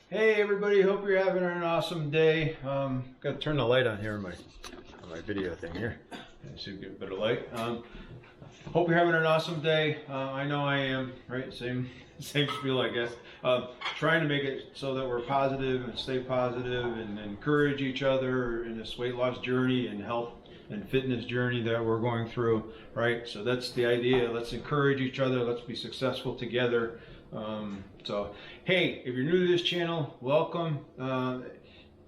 Hey everybody, hope you're having an awesome day. Got to turn the light on here on my video thing here. So you get a better light. Hope you're having an awesome day. I know I am, right? Same spiel, I guess. Trying to make it so that we're positive and stay positive and encourage each other in this weight loss journey and health and fitness journey that we're going through, right? So that's the idea. Let's encourage each other. Let's be successful together. So, hey, if you're new to this channel, welcome.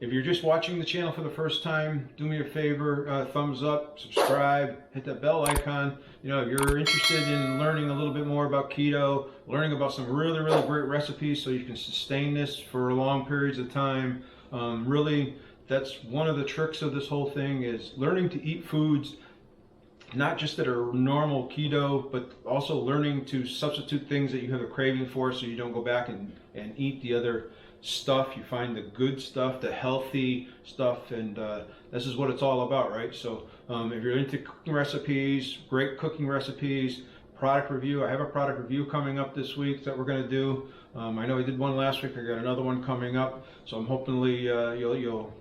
If you're just watching the channel for the first time, do me a favor, thumbs up, subscribe, hit that bell icon. You know, if you're interested in learning a little bit more about keto, learning about some really great recipes so you can sustain this for long periods of time. Really, that's one of the tricks of this whole thing, is learning to eat foods not just that are normal keto, but also learning to substitute things that you have a craving for so you don't go back and eat the other stuff. You find the good stuff, the healthy stuff, and this is what it's all about, right? So if you're into cooking recipes, great cooking recipes, product review, I have a product review coming up this week that we're going to do. I know I did one last week. I got another one coming up, so I'm hopefully you'll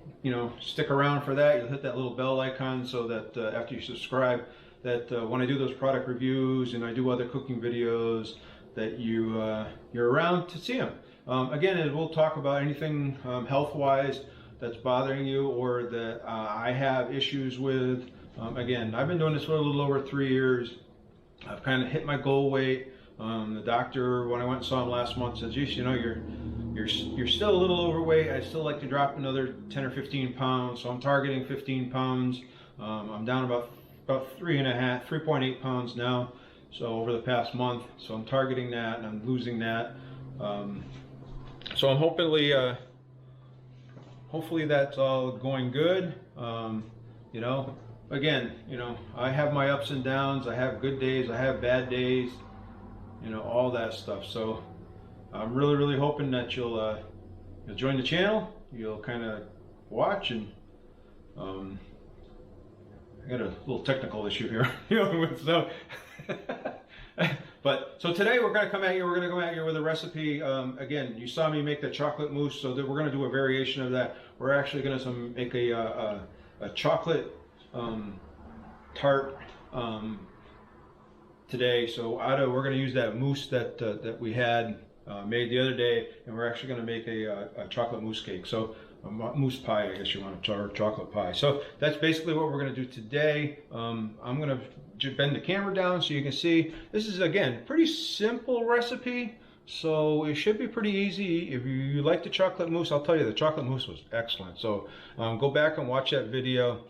stick around for that. You'll hit that little bell icon so that after you subscribe, that when I do those product reviews and I do other cooking videos, that you're around to see them. Again, we'll talk about anything health-wise that's bothering you or that I have issues with. Again, I've been doing this for a little over 3 years. I've kind of hit my goal weight. The doctor, when I went and saw him last month, said, "Geez, you know, you're still a little overweight. I'd still like to drop another 10 or 15 pounds." So I'm targeting 15 pounds. I'm down about 3.8 pounds now. So over the past month, so I'm targeting that and I'm losing that. So I'm hopefully that's all going good. Again, I have my ups and downs. I have good days. I have bad days. All that stuff. So I'm really hoping that you'll join the channel. You'll kind of watch and I got a little technical issue here. So today we're going to come at you with a recipe. Again, you saw me make the chocolate mousse, so that we're going to do a variation of that. We're actually going to make a chocolate tart today. So we're going to use that mousse that we had made the other day, and we're actually going to make a chocolate mousse cake. So a mousse pie, I guess you want to, or chocolate pie. So that's basically what we're going to do today. I'm going to bend the camera down so you can see. This is, again, pretty simple recipe, so it should be pretty easy. If you like the chocolate mousse, I'll tell you the chocolate mousse was excellent. So go back and watch that video.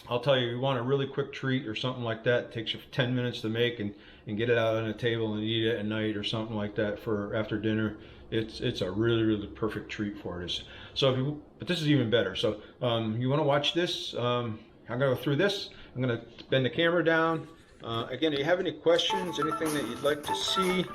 I'll tell you, you want a really quick treat or something like that, it takes you 10 minutes to make and get it out on the table and eat it at night or something like that for after dinner. It's a really perfect treat for it. So but this is even better. So you want to watch this. I'm going to go through this. I'm going to bend the camera down. Again, if you have any questions, anything that you'd like to see,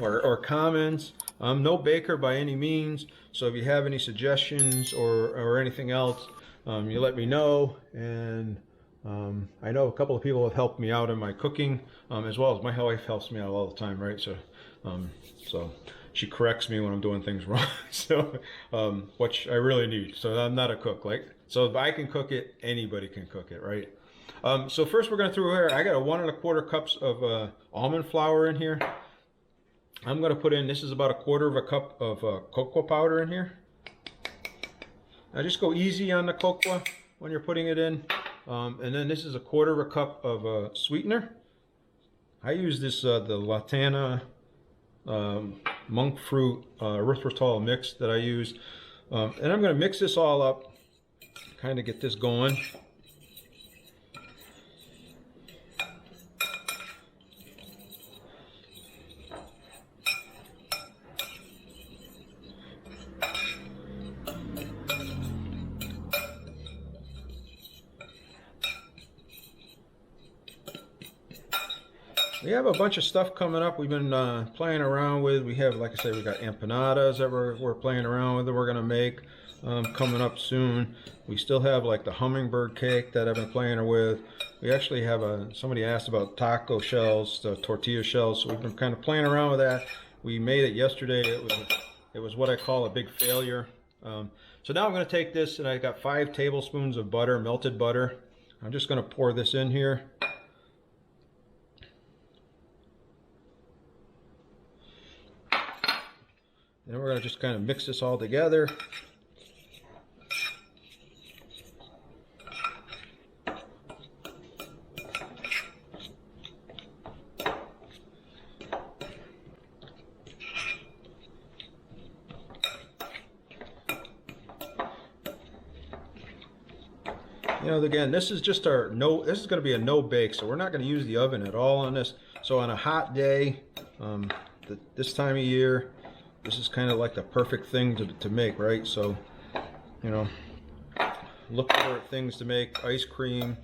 or comments, I'm no baker by any means. So if you have any suggestions or anything else, you let me know. And I know a couple of people have helped me out in my cooking, as well as my wife helps me out all the time, right? So she corrects me when I'm doing things wrong. So which I really need. So I'm not a cook, so if I can cook it, anybody can cook it, right? So first we're going to throw here. I got 1 1/4 cups of almond flour in here. I'm going to put in, this is about 1/4 cup of cocoa powder in here. Now just go easy on the cocoa when you're putting it in. And then this is 1/4 cup of sweetener. I use this the Lakanto Monkfruit erythritol mix that I use. And I'm going to mix this all up, kind of get this going. We have a bunch of stuff coming up we've been playing around with. We have, like I said, we got empanadas that we're playing around with that we're going to make coming up soon. We still have like the hummingbird cake that I've been playing with. We actually have somebody asked about taco shells, the tortilla shells, so we've been kind of playing around with that. We made it yesterday. It was it was what I call a big failure. So now I'm going to take this, and I got 5 tablespoons of butter, melted butter. I'm just going to pour this in here. And we're going to just kind of mix this all together. You know, again, this is just our this is going to be a no bake, so we're not going to use the oven at all on this. So on a hot day, this time of year, this is kind of like the perfect thing to make, right? So, you know, look for things to make: ice cream,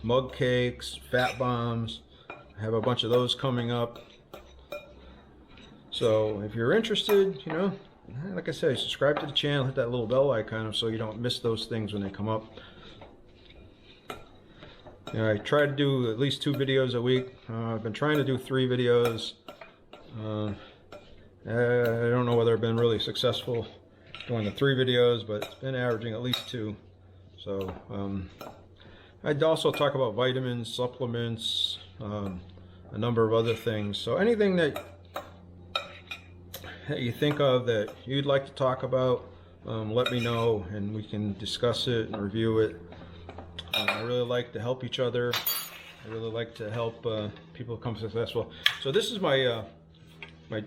mug cakes, fat bombs. I have a bunch of those coming up. So if you're interested, you know, like I said, subscribe to the channel, hit that little bell icon so you don't miss those things when they come up. You know, I try to do at least 2 videos a week. I've been trying to do 3 videos. I don't know whether I've been really successful doing the 3 videos, but it's been averaging at least 2. So I'd also talk about vitamins, supplements, a number of other things. So anything that you think of that you'd like to talk about, let me know and we can discuss it and review it. I really like to help each other. I really like to help people become successful. So this is my my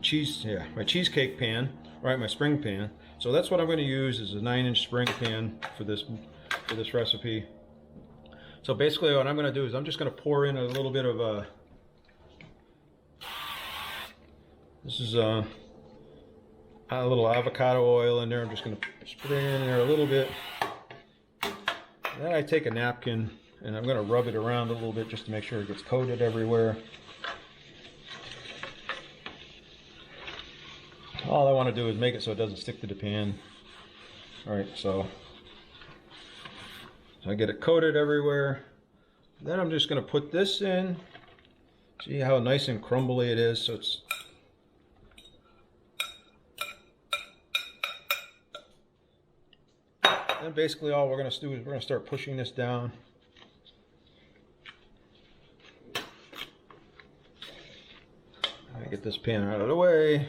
cheesecake pan, right? My spring pan. So that's what I'm going to use, is a 9-inch spring pan for this recipe. So basically, what I'm going to do is I'm just going to pour in a little bit of this is a little avocado oil in there. I'm just going to spray in there a little bit. Then I take a napkin and I'm going to rub it around a little bit just to make sure it gets coated everywhere. All I want to do is make it so it doesn't stick to the pan. Alright, so I get it coated everywhere. Then I'm just going to put this in. See how nice and crumbly it is. So it's and basically all we're going to do is we're going to start pushing this down. I get this pan out of the way.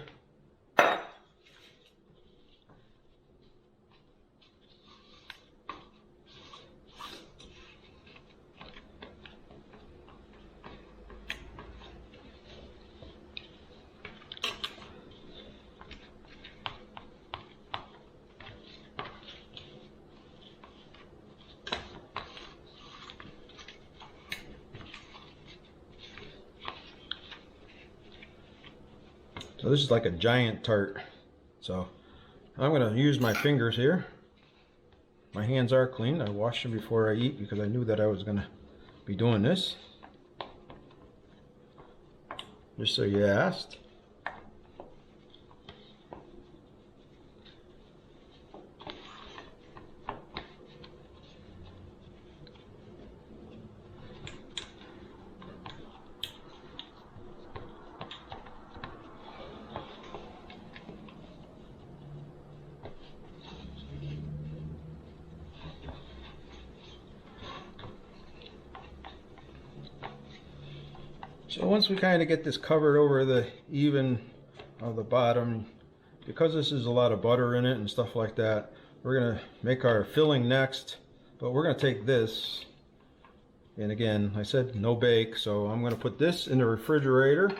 So this is like a giant tart. So I'm going to use my fingers here. My hands are clean. I washed them before I eat because I knew that I was going to be doing this. Just so you asked. So once we kind of get this covered over the even of the bottom, because this is a lot of butter in it and stuff like that, we're going to make our filling next. But we're going to take this, and again, I said no bake, so I'm going to put this in the refrigerator.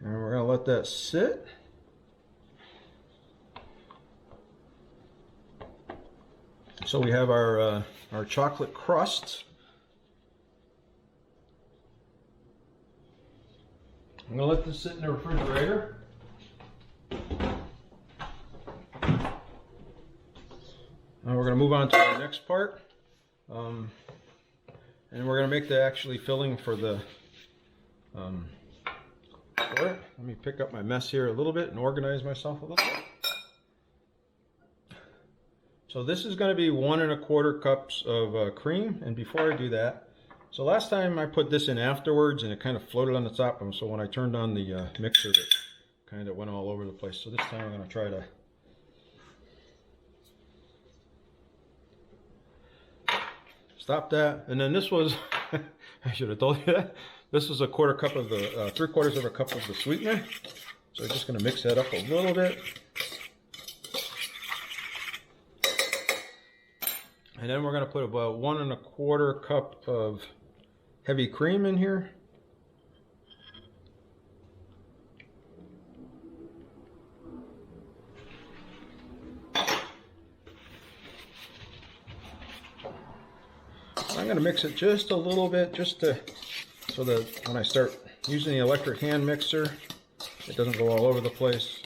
And we're going to let that sit. So we have our chocolate crust. I'm going to let this sit in the refrigerator. Now we're going to move on to the next part. And we're going to make the actually filling for the for it. Let me pick up my mess here a little bit and organize myself a little bit. So this is going to be 1 1/4 cups of cream. And before I do that, So last time I put this in afterwards and it kind of floated on the top, and so when I turned on the mixer it kind of went all over the place. So this time I'm going to try to stop that. And then this was, I should have told you that, this is a quarter cup of the, 3/4 of a cup of the sweetener. So I'm just going to mix that up a little bit. And then we're going to put about 1 1/4 cup of heavy cream in here. I'm going to mix it just a little bit, just to, so that when I start using the electric hand mixer, it doesn't go all over the place.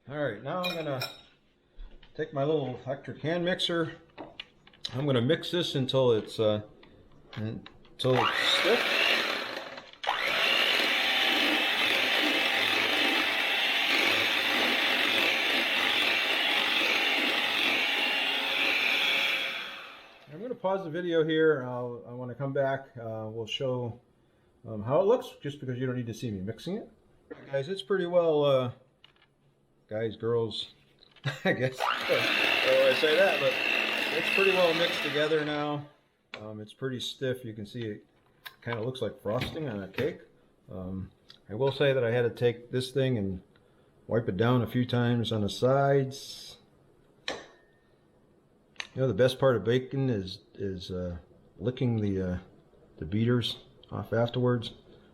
Alright, now I'm going to take my little electric hand mixer. I'm going to mix this until it's stiff. I'm going to pause the video here. I want to come back. We'll show how it looks, just because you don't need to see me mixing it. Guys, it's pretty well, guys, girls, I guess. I don't know why I say that, but it's pretty well mixed together now. It's pretty stiff. You can see it kind of looks like frosting on a cake. I will say that I had to take this thing and wipe it down a few times on the sides. You know, the best part of baking is licking the beaters off afterwards.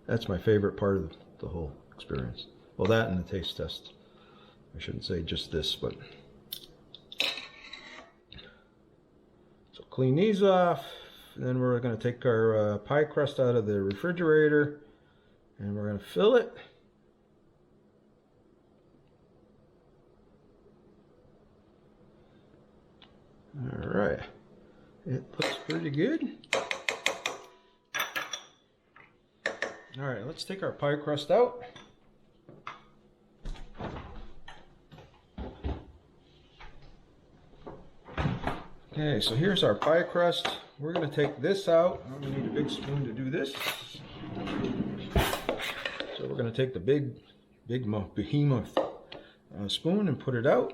That's my favorite part of the whole experience. Well, that and the taste test. I shouldn't say just this, but so clean these off, and then we're going to take our pie crust out of the refrigerator, and we're going to fill it. All right, it looks pretty good. All right, let's take our pie crust out. Okay, so here's our pie crust. We're going to take this out. I'm going to need a big spoon to do this. So we're going to take the big behemoth spoon and put it out.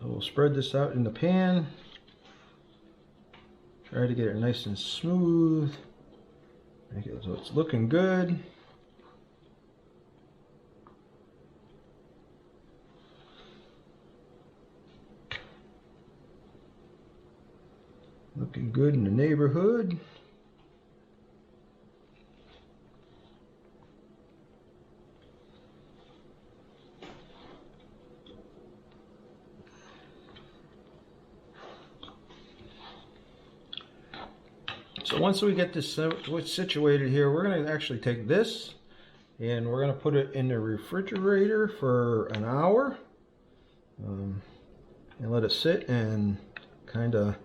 We'll spread this out in the pan. Try to get it nice and smooth. Make it so it's looking good. Looking good in the neighborhood. So once we get this situated here, we're going to actually take this and we're going to put it in the refrigerator for an hour and let it sit and kind of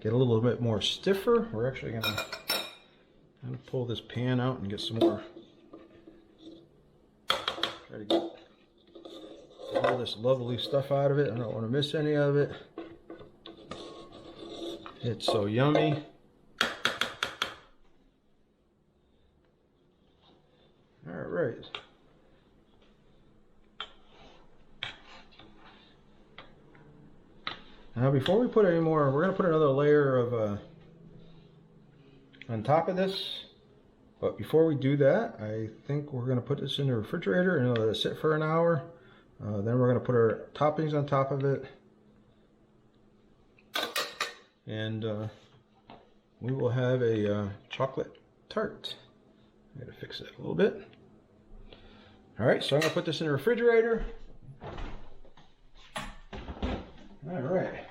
get a little bit more stiffer. We're actually going to pull this pan out and get some more, try to get all this lovely stuff out of it. I don't want to miss any of it. It's so yummy. All right. Now before we put any more, we're going to put another layer of, on top of this. But before we do that, I think we're going to put this in the refrigerator and let it sit for an hour. Then we're going to put our toppings on top of it. And we will have a chocolate tart. I gotta fix that a little bit. All right, so I'm gonna put this in the refrigerator. All right.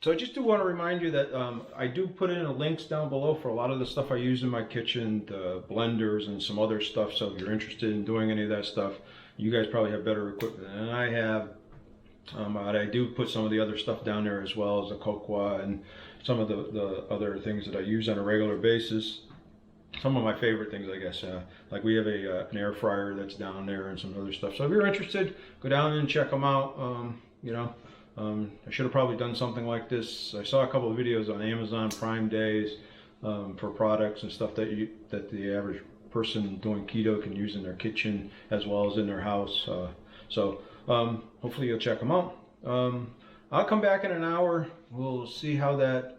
So I just do want to remind you that I do put in the links down below for a lot of the stuff I use in my kitchen, the blenders and some other stuff. So if you're interested in doing any of that stuff, you guys probably have better equipment than I have. But I do put some of the other stuff down there as well as the cocoa and some of the other things that I use on a regular basis. Some of my favorite things, I guess, like we have an air fryer that's down there and some other stuff. So if you're interested, go down and check them out. You know, I should have probably done something like this. I saw a couple of videos on Amazon Prime Days for products and stuff that the average person doing keto can use in their kitchen as well as in their house. Hopefully you'll check them out. I'll come back in an hour. We'll see how that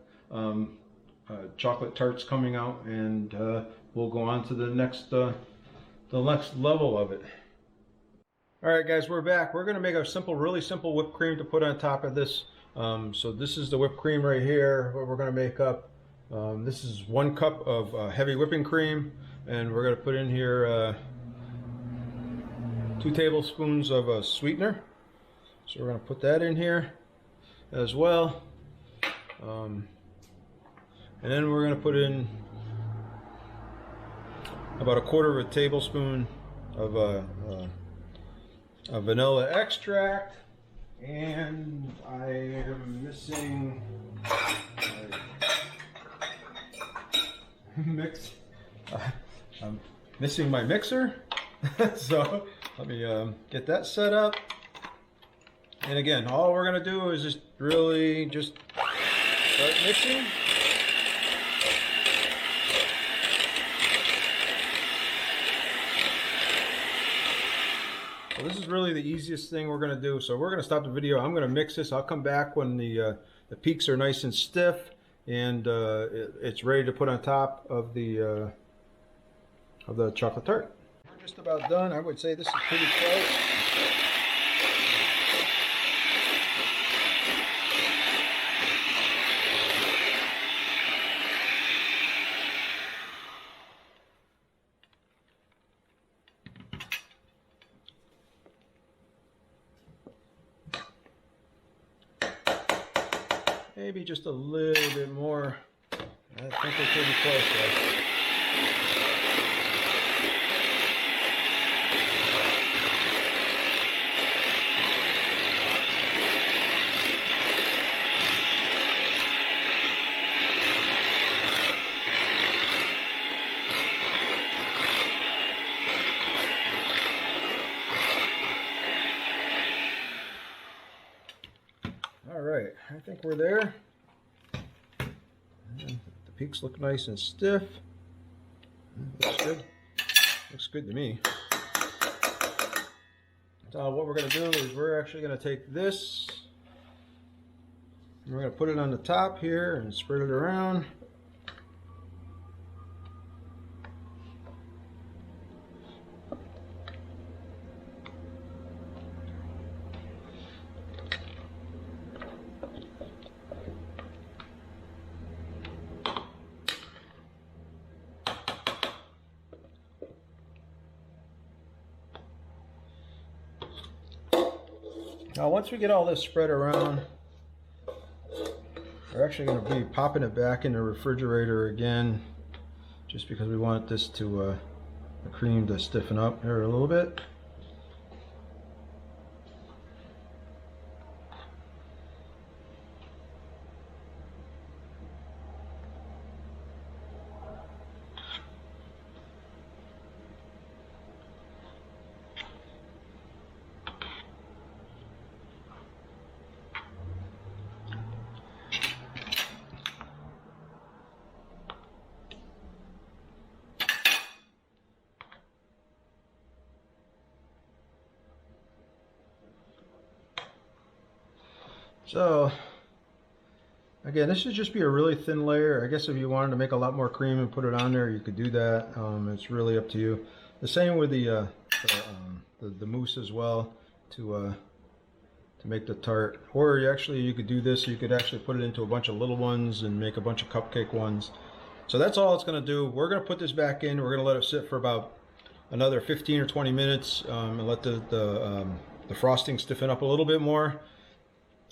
chocolate tart's coming out, and we'll go on to the next level of it. All right, guys, we're back. We're going to make a really simple whipped cream to put on top of this. So this is the whipped cream right here. What we're going to make up. This is 1 cup of heavy whipping cream, and we're going to put in here 2 tablespoons of a sweetener. So we're going to put that in here as well. And then we're going to put in about 1/4 tablespoon of vanilla extract, and I am missing I'm missing my mixer. So let me get that set up. And again, all we're going to do is just really just start mixing. So this is really the easiest thing we're going to do. So we're going to stop the video. I'm going to mix this. I'll come back when the peaks are nice and stiff and it's ready to put on top of the chocolate tart. We're just about done. I would say this is pretty close. Maybe just a little bit more. I think we're pretty close though. Alright, I think we're there. The peaks look nice and stiff. Looks good. Looks good to me. So what we're going to do is we're actually going to take this and we're going to put it on the top here and spread it around. Now once we get all this spread around, we're actually going to be popping it back in the refrigerator again, just because we want this to the cream to stiffen up here a little bit. So again, this should just be a really thin layer. I guess if you wanted to make a lot more cream and put it on there, you could do that. It's really up to you. The same with the mousse as well to make the tart. Or you could do this. You could actually put it into a bunch of little ones and make a bunch of cupcake ones. So that's all it's going to do. We're going to put this back in. We're going to let it sit for about another 15 or 20 minutes and let the frosting stiffen up a little bit more.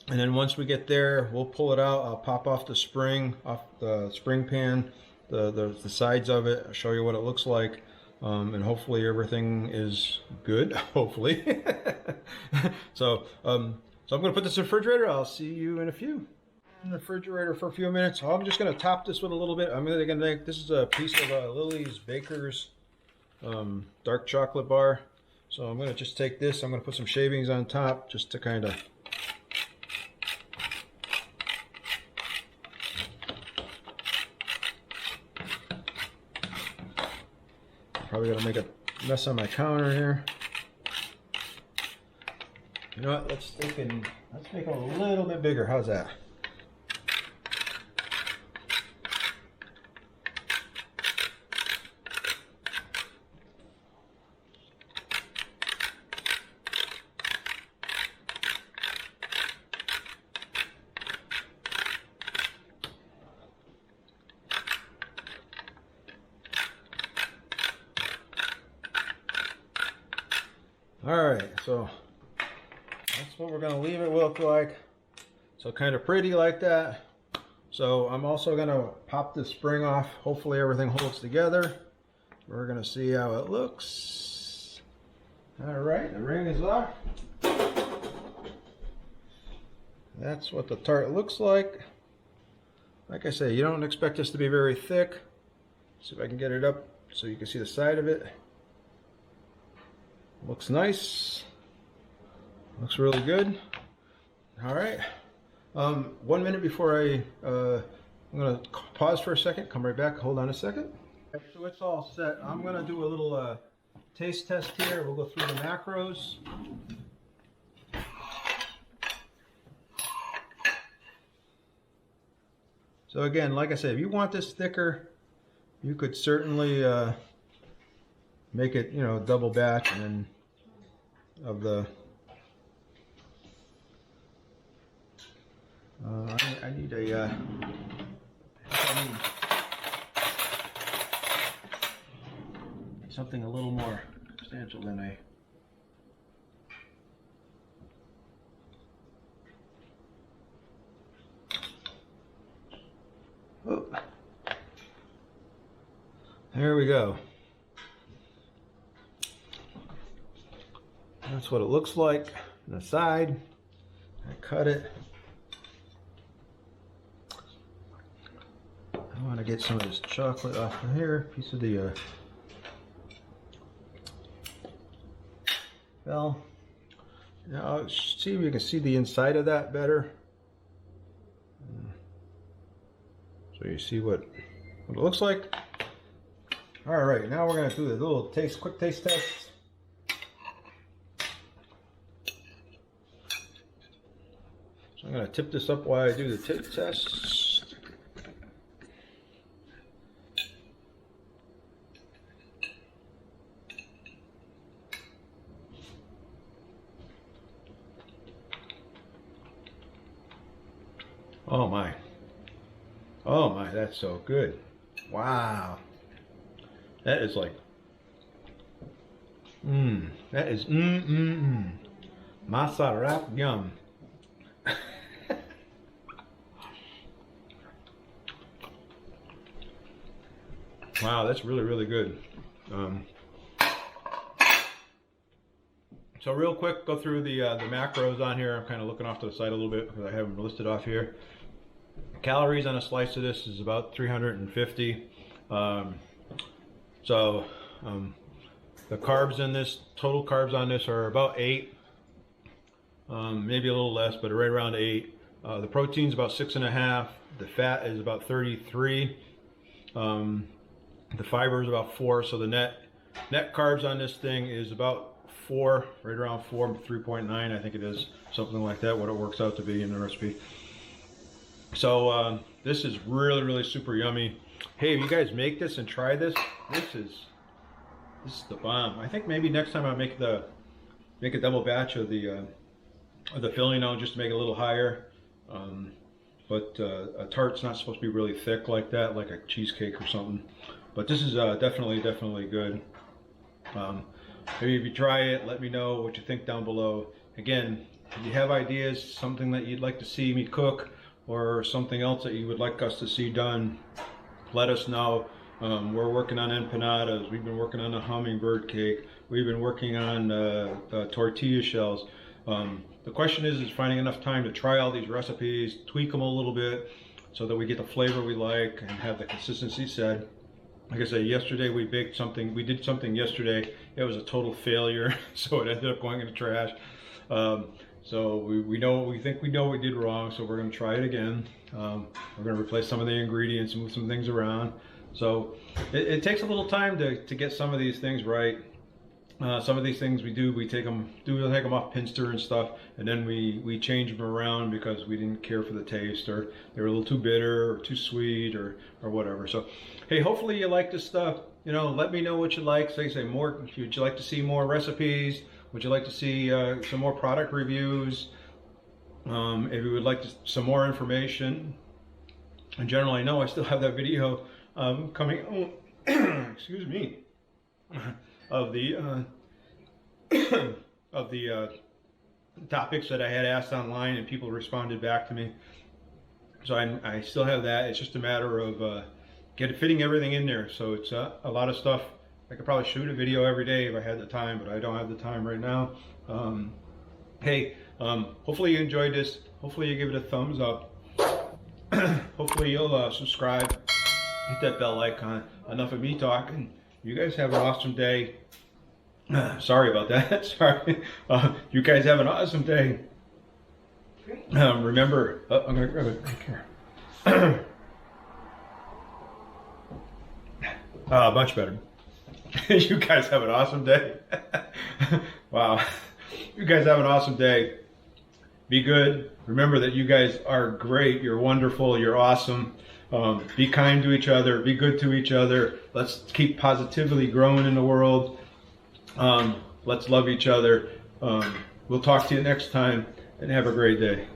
And then once we get there, we'll pull it out. I'll pop off the spring pan, the sides of it. I'll show you what it looks like. And hopefully everything is good, hopefully. So I'm going to put this in the refrigerator. I'll see you in a few. In the refrigerator for a few minutes. I'm just going to top this with a little bit. I'm going to make, this is a piece of Lily's Baker's dark chocolate bar. So I'm going to just take this. I'm going to put some shavings on top just to kind of probably gonna make a mess on my counter here. You know what? Let's make them a little bit bigger. How's that? Alright, so that's what we're going to leave it look like. So kind of pretty like that. So I'm also going to pop the spring off. Hopefully everything holds together. We're going to see how it looks. Alright, the ring is off. That's what the tart looks like. Like I say, you don't expect this to be very thick. See if I can get it up so you can see the side of it. Looks nice. Looks really good. All right. 1 minute before I'm gonna pause for a second. Come right back. Hold on a second. So it's all set. I'm gonna do a little taste test here. We'll go through the macros. So again, like I said, if you want this thicker, you could certainly make it, you know, double batch and then of the I need something a little more substantial than a oh. There we go. That's what it looks like on the side. I cut it. I want to get some of this chocolate off of here. Piece of the well. Now see if you can see the inside of that better. So you see what it looks like. All right, now we're gonna do the little quick taste test. So I'm going to tip this up while I do the taste test. Oh my. Oh my, that's so good. Wow. That is like, that is, masa wrap yum. Wow, that's really, really good. So real quick, go through the macros on here. I'm kind of looking off to the side a little bit because I have them listed off here. Calories on a slice of this is about 350. The carbs in this, total carbs on this are about 8. Maybe a little less, but right around 8. The protein's about 6.5. The fat is about 33. The fiber is about 4, so the net carbs on this thing is about 4, right around 4, 3.9, I think it is, something like that, what it works out to be in the recipe. So this is really, really super yummy. Hey, if you guys make this and try this, this is the bomb. I think maybe next time I make a double batch of the filling out just to make it a little higher. But a tart's not supposed to be really thick like that, like a cheesecake or something. But this is definitely good. Maybe if you try it, let me know what you think down below. Again, if you have ideas, something that you'd like to see me cook, or something else that you would like us to see done, let us know. We're working on empanadas. We've been working on a hummingbird cake. We've been working on tortilla shells. The question is finding enough time to try all these recipes, tweak them a little bit so that we get the flavor we like and have the consistency set. Like I said, yesterday we did something yesterday. It was a total failure, so it ended up going in the trash. So we think we know what we did wrong, so we're going to try it again. We're going to replace some of the ingredients, move some things around. So it takes a little time to get some of these things right. Some of these things we take them off pinster and stuff, and then we change them around because we didn't care for the taste, or they were a little too bitter or too sweet or whatever. So hey, hopefully you like this stuff. You know, let me know what you like. Say more. Would you like to see more recipes? Would you like to see some more product reviews? If you would like some more information. In general, I know I still have that video coming. Excuse me. Of the topics that I had asked online, and people responded back to me. So I still have that. It's just a matter of fitting everything in there. So it's a lot of stuff. I could probably shoot a video every day if I had the time, but I don't have the time right now. Hey, hopefully you enjoyed this. Hopefully you give it a thumbs up. Hopefully you'll subscribe, hit that bell icon. Enough of me talking. You guys have an awesome day. Sorry about that. Sorry. You guys have an awesome day. Remember, I'm going to grab a drink here. Much better. You guys have an awesome day. Wow. You guys have an awesome day. Be good. Remember that you guys are great. You're wonderful. You're awesome. Be kind to each other. Be good to each other. Let's keep positively growing in the world. Let's love each other. We'll talk to you next time, and have a great day.